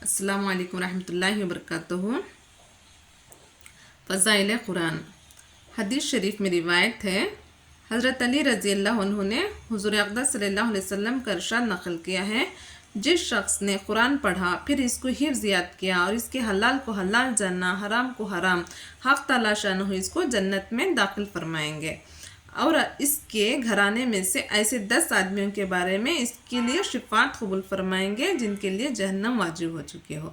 السلام علیکم ورحمۃ اللہ وبرکاتہ۔ فضائل قرآن۔ حدیث شریف میں روایت ہے، حضرت علی رضی اللہ عنہ نے حضور اقدس صلی اللہ علیہ وسلم کا ارشاد نقل کیا ہے، جس شخص نے قرآن پڑھا پھر اس کو حفظ یاد کیا اور اس کے حلال کو حلال جاننا، حرام کو حرام، حق تعالی شانہ اس کو جنت میں داخل فرمائیں گے، اور اس کے گھرانے میں سے ایسے 10 آدمیوں کے بارے میں اس کے لیے شفاعت قبول فرمائیں گے جن کے لیے جہنم واجب ہو چکے ہو۔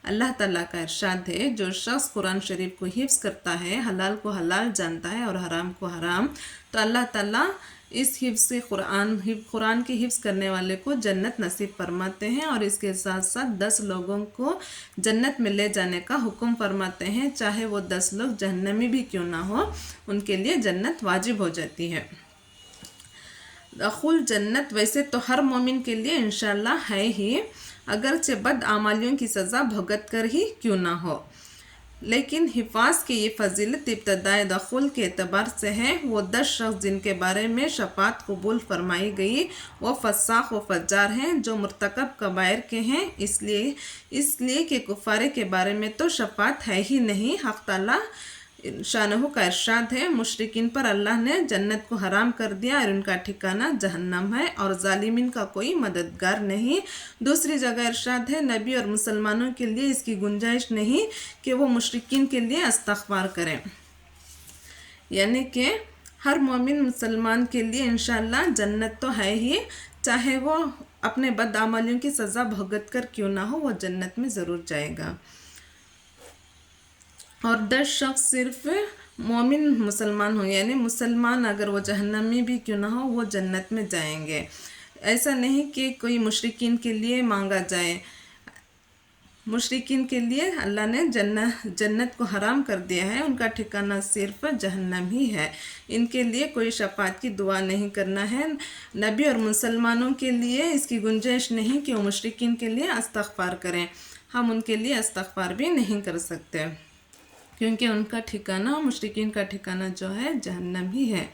اللہ تعالیٰ کا ارشاد ہے، جو شخص قرآن شریف کو حفظ کرتا ہے، حلال کو حلال جانتا ہے اور حرام کو حرام، تو اللہ تعالیٰ اس قرآن کے حفظ کرنے والے کو جنت نصیب فرماتے ہیں، اور اس کے ساتھ ساتھ 10 لوگوں کو جنت میں لے جانے کا حکم فرماتے ہیں، چاہے وہ 10 لوگ جہنمی بھی کیوں نہ ہو، ان کے لیے جنت واجب ہو جاتی ہے۔ دخول جنت ویسے تو ہر مومن کے لیے انشاءاللہ ہے ہی، اگرچہ بد اعمالیوں کی سزا بھگت کر ہی کیوں نہ ہو، لیکن حفاظ کی یہ فضیلت ابتدائی دخول کے اعتبار سے ہے۔ وہ 10 شخص جن کے بارے میں شفاعت قبول فرمائی گئی وہ فساق و فجار ہیں، جو مرتکب کبائر کے ہیں، اس لیے کہ کفار کے بارے میں تو شفاعت ہے ہی نہیں۔ حق تعالی شانہ کا ارشاد ہے، مشرکین پر اللہ نے جنت کو حرام کر دیا اور ان کا ٹھکانہ جہنم ہے، اور ظالمین کا کوئی مددگار نہیں۔ دوسری جگہ ارشاد ہے، نبی اور مسلمانوں کے لیے اس کی گنجائش نہیں کہ وہ مشرکین کے لیے استغفار کریں، یعنی کہ ہر مومن مسلمان کے لیے انشاءاللہ جنت تو ہے ہی، چاہے وہ اپنے بد اعمالیوں کی سزا بھگت کر کیوں نہ ہو، وہ جنت میں ضرور جائے گا۔ اور 10 شخص صرف مومن مسلمان ہوں، یعنی مسلمان اگر وہ جہنمی بھی کیوں نہ ہو وہ جنت میں جائیں گے۔ ایسا نہیں کہ کوئی مشرکین کے لیے مانگا جائے، مشرکین کے لیے اللہ نے جنت کو حرام کر دیا ہے، ان کا ٹھکانہ صرف جہنم ہی ہے، ان کے لیے کوئی شفاعت کی دعا نہیں کرنا ہے۔ نبی اور مسلمانوں کے لیے اس کی گنجائش نہیں کہ وہ مشرکین کے لیے استغفار کریں، ہم ان کے لیے استغفار بھی نہیں کر سکتے، کیونکہ ان کا ٹھکانہ، مشرکین کا ٹھکانہ جو ہے جہنم ہی ہے۔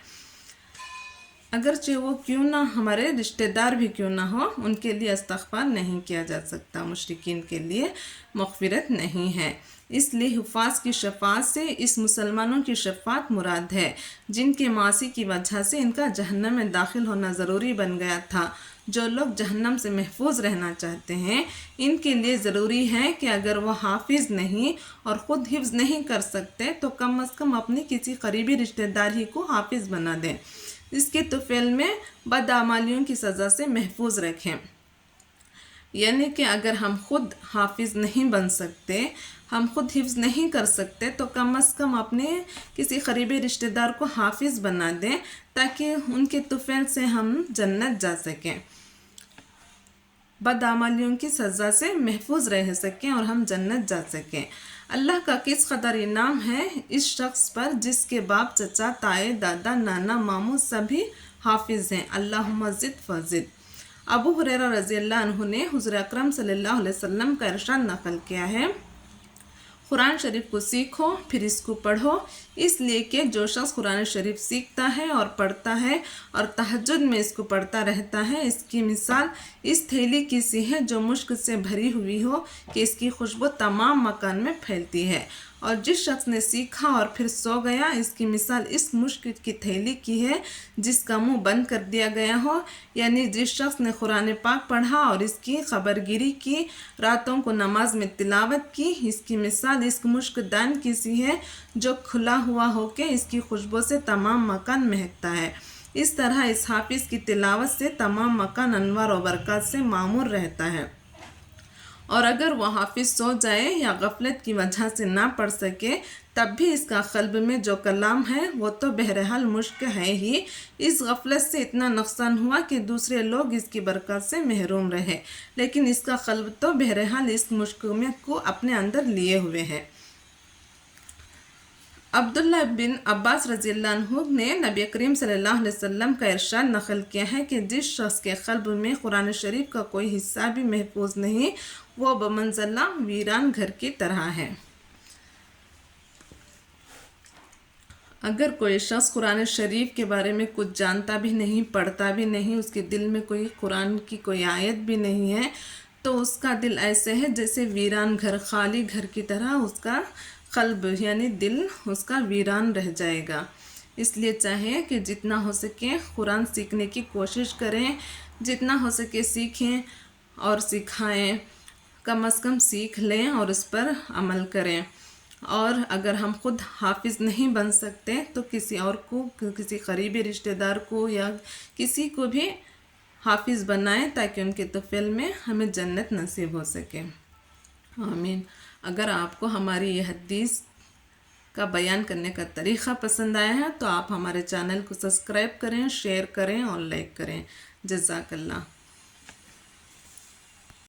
اگرچہ وہ کیوں نہ ہمارے رشتہ دار بھی کیوں نہ ہو، ان کے لیے استغفار نہیں کیا جا سکتا، مشرکین کے لیے مغفرت نہیں ہے۔ اس لیے حفاظ کی شفاعت سے اس مسلمانوں کی شفاعت مراد ہے جن کے معاصی کی وجہ سے ان کا جہنم میں داخل ہونا ضروری بن گیا تھا۔ جو لوگ جہنم سے محفوظ رہنا چاہتے ہیں، ان کے لیے ضروری ہے کہ اگر وہ حافظ نہیں اور خود حفظ نہیں کر سکتے تو کم از کم اپنی کسی قریبی رشتہ دار ہی کو حافظ بنا دیں، اس کے طفیل میں بدعمالیوں کی سزا سے محفوظ رکھیں۔ یعنی کہ اگر ہم خود حافظ نہیں بن سکتے، ہم خود حفظ نہیں کر سکتے، تو کم از کم اپنے کسی قریبی رشتہ دار کو حافظ بنا دیں تاکہ ان کے طفیل سے ہم جنت جا سکیں، بدعمالیوں کی سزا سے محفوظ رہ سکیں اور ہم جنت جا سکیں۔ اللہ کا کس قدر انعام ہے اس شخص پر جس کے باپ، چچا، تائے، دادا، نانا، ماموں سبھی حافظ ہیں، اللہم زد فزد۔ ابو ہریرہ رضی اللہ عنہ نے حضور اکرم صلی اللہ علیہ وسلم کا ارشاد نقل کیا ہے، قرآن شریف کو سیکھو پھر اس کو پڑھو، اس لیے کہ جو شخص قرآن شریف سیکھتا ہے اور پڑھتا ہے اور تہجد میں اس کو پڑھتا رہتا ہے، اس کی مثال اس تھیلی کی سی ہے جو مشک سے بھری ہوئی ہو کہ اس کی خوشبو تمام مکان میں پھیلتی ہے، اور جس شخص نے سیکھا اور پھر سو گیا، اس کی مثال اس مشک کی تھیلی کی ہے جس کا منہ بند کر دیا گیا ہو، یعنی جس شخص نے قرآن پاک پڑھا اور اس کی خبرگیری کی، راتوں کو نماز میں تلاوت کی، اس کی مثال اس مشک دان کی سی ہے جو کھلا ہوا ہو کہ اس کی خوشبو سے تمام مکان مہکتا ہے۔ اس طرح اس حافظ کی تلاوت سے تمام مکان انوار و برکات سے معمور رہتا ہے، اور اگر وہ حافظ سو جائے یا غفلت کی وجہ سے نہ پڑھ سکے تب بھی اس کا قلب میں جو کلام ہے وہ تو بہرحال مشک ہے ہی، اس غفلت سے اتنا نقصان ہوا کہ دوسرے لوگ اس کی برکات سے محروم رہے، لیکن اس کا قلب تو بہرحال اس مشک میں کو اپنے اندر لیے ہوئے ہے۔ عبداللہ بن عباس رضی اللہ عنہ نے نبی کریم صلی اللہ علیہ وسلم کا ارشاد نقل کیا ہے کہ جس شخص کے قلب میں قرآن شریف کا کوئی حصہ بھی محفوظ نہیں، وہ بمنزلہ ویران گھر کی طرح ہے۔ اگر کوئی شخص قرآن شریف کے بارے میں کچھ جانتا بھی نہیں، پڑھتا بھی نہیں، اس کے دل میں کوئی قرآن کی کوئی آیت بھی نہیں ہے، تو اس کا دل ایسے ہے جیسے ویران گھر، خالی گھر کی طرح اس کا قلب یعنی دل اس کا ویران رہ جائے گا۔ اس لیے چاہیے کہ جتنا ہو سکے قرآن سیکھنے کی کوشش کریں، جتنا ہو سکے سیکھیں اور سکھائیں، کم از کم سیکھ لیں اور اس پر عمل کریں۔ اور اگر ہم خود حافظ نہیں بن سکتے تو کسی اور کو، کسی قریبی رشتہ دار کو یا کسی کو بھی حافظ بنائیں تاکہ ان کے طفیل میں ہمیں جنت نصیب ہو سکے۔ آمین۔ اگر آپ کو ہماری یہ حدیث کا بیان کرنے کا طریقہ پسند آیا ہے تو آپ ہمارے چینل کو سبسکرائب کریں، شیئر کریں اور لائک کریں۔ جزاک اللہ۔